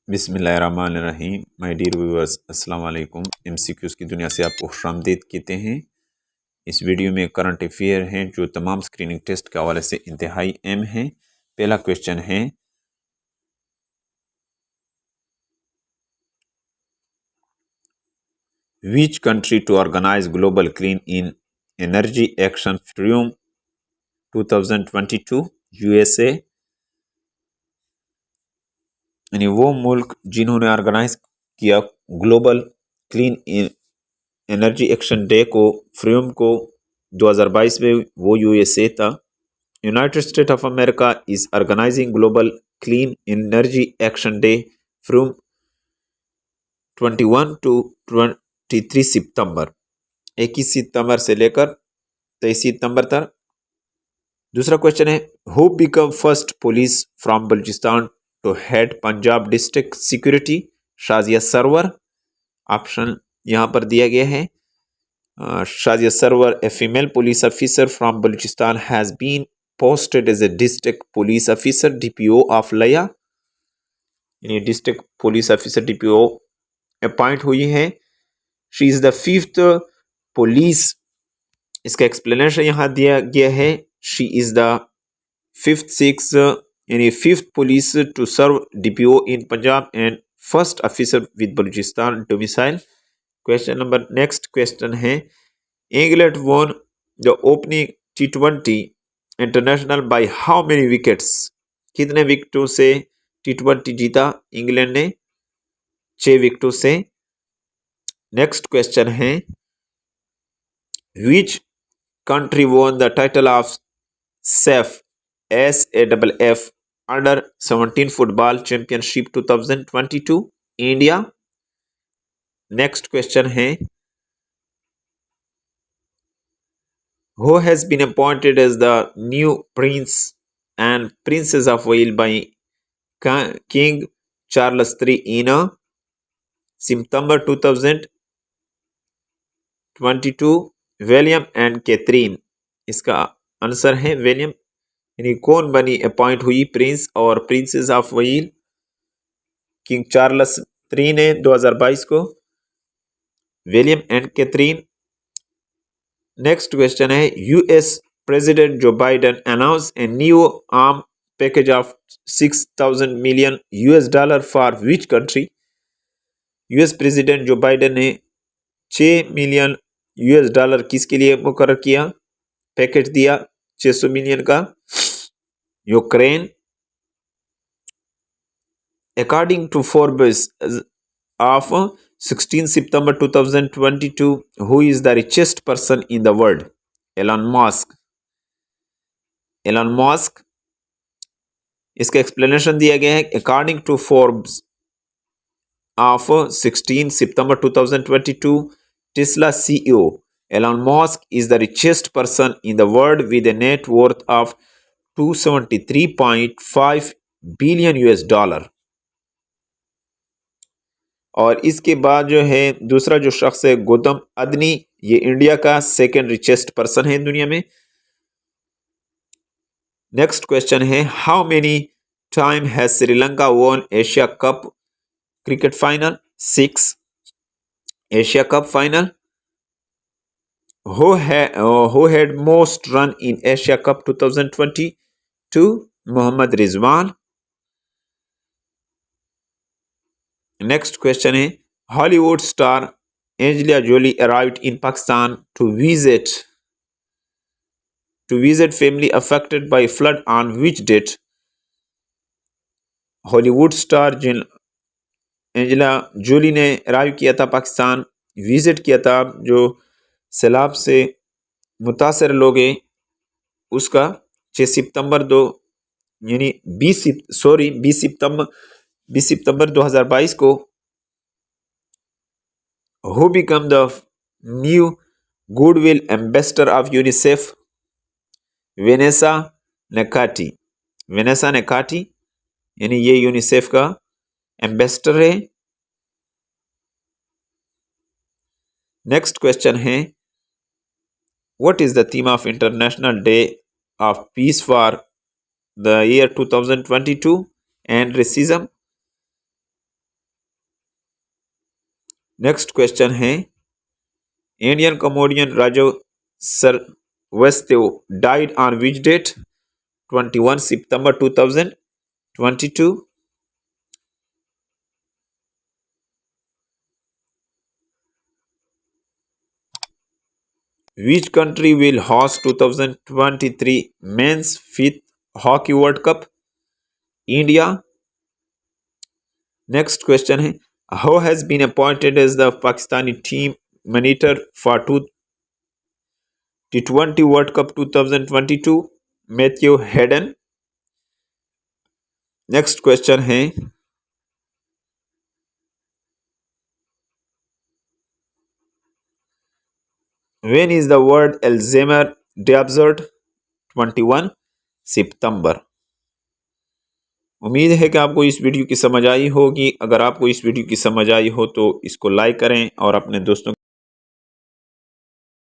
बिस्मिल्लाहिर्रहमानिर्रहीम। My dear viewers, अस्सलाम वालेकुम। MCQs की दुनिया से आपको खुशामदीद कहते हैं। इस वीडियो में करंट अफेयर हैं जो तमाम स्क्रीनिंग टेस्ट के हवाले से इंतहाई अहम हैं। पहला क्वेश्चन है, which country to organise global clean in energy action forum 2022? USA। यानी वो मुल्क जिन्होंने ऑर्गेनाइज किया global clean energy action day को, फ्यूम को 2022 में, वो USA था। United State of America is organising global clean energy action day from 21 to 23 सितंबर, 21 सितंबर से लेकर 23 सितंबर तक। दूसरा क्वेश्चन है, who become first police from Balochistan to head Punjab district security? Shazia Sarwar. Option यहाँ पर दिया गया है। Shazia Sarwar, a female police officer from Balochistan, has been posted as a district police officer DPO of Laya। यानी district police officer DPO appoint हुई है। She is the fifth police, इसका explanation यहाँ दिया गया है। She is the fifth police to serve DPO in Punjab and first officer with Balochistan domicile. Question number, next question है, England won the opening T20 international by how many wickets? कितने विकेटों से T20 जीता इंग्लैंड ने? 6 विकेटों से। नेक्स्ट क्वेश्चन है, which country won the title of SAF SAFF under 17 football championship 2022? India. Next question है, who has been appointed as the new prince and princess of Wales by King Charles III in September 2022? William and Catherine. इसका answer है William. यानी कौन बनी, appoint हुई prince और princess of Wales? King Charles III ने 2022 को। William and Catherine. Next question है, US president Joe Biden announce a new arm package of $6,000 million for which country? US president Joe Biden ने $6 million किसके लिए मुकर्रर किया, package दिया 600 million का? Ukraine. According to Forbes of 16 September 2022, who is the richest person in the world? Elon Musk। Elon Musk। इसका explanation दिया गया है, according to Forbes of 16 September 2022, Tesla CEO Elon Musk is the richest person in the world with a net worth of $273.5 billion। और इसके बाद जो है दूसरा जो शख्स है, गौतम अदनी, ये इंडिया का सेकंड रिचेस्ट पर्सन है दुनिया में। नेक्स्ट क्वेश्चन है, how many time has Sri Lanka won Asia cup cricket final? 6 Asia cup final. Who had most run in Asia cup 2022? Mohammad Rizwan. Next question है, Hollywood star Angelina Jolie arrived in Pakistan to visit family affected by flood on which date? Hollywood star Angelina Jolie ने arrive किया था Pakistan, visit किया था जो सैलाब से मुतासर लोग हैं उसका 6 सितंबर 20 सितंबर 2022 को। Who become the new goodwill ambassador of UNICEF? Vanessa Nakate. Vanessa Nakate, यानी ये यूनिसेफ का एम्बेसडर है। नेक्स्ट क्वेश्चन है, what is the theme of international day of peace for the year 2022 and racism? Next question है Indian comedian Raju Srivastava died on which date? 21 September 2022. Which country will host 2023 Men's Fifth Hockey World Cup? India. Next question है Who has been appointed as the Pakistani team monitor for T20 World Cup 2022? Matthew Hayden. Next question है When is the word Alzheimer Day observed? 21 September. उम्मीद है कि आपको इस video की समझ आई होगी। अगर आपको इस वीडियो की समझ आई हो तो इसको लाइक करें और अपने दोस्तों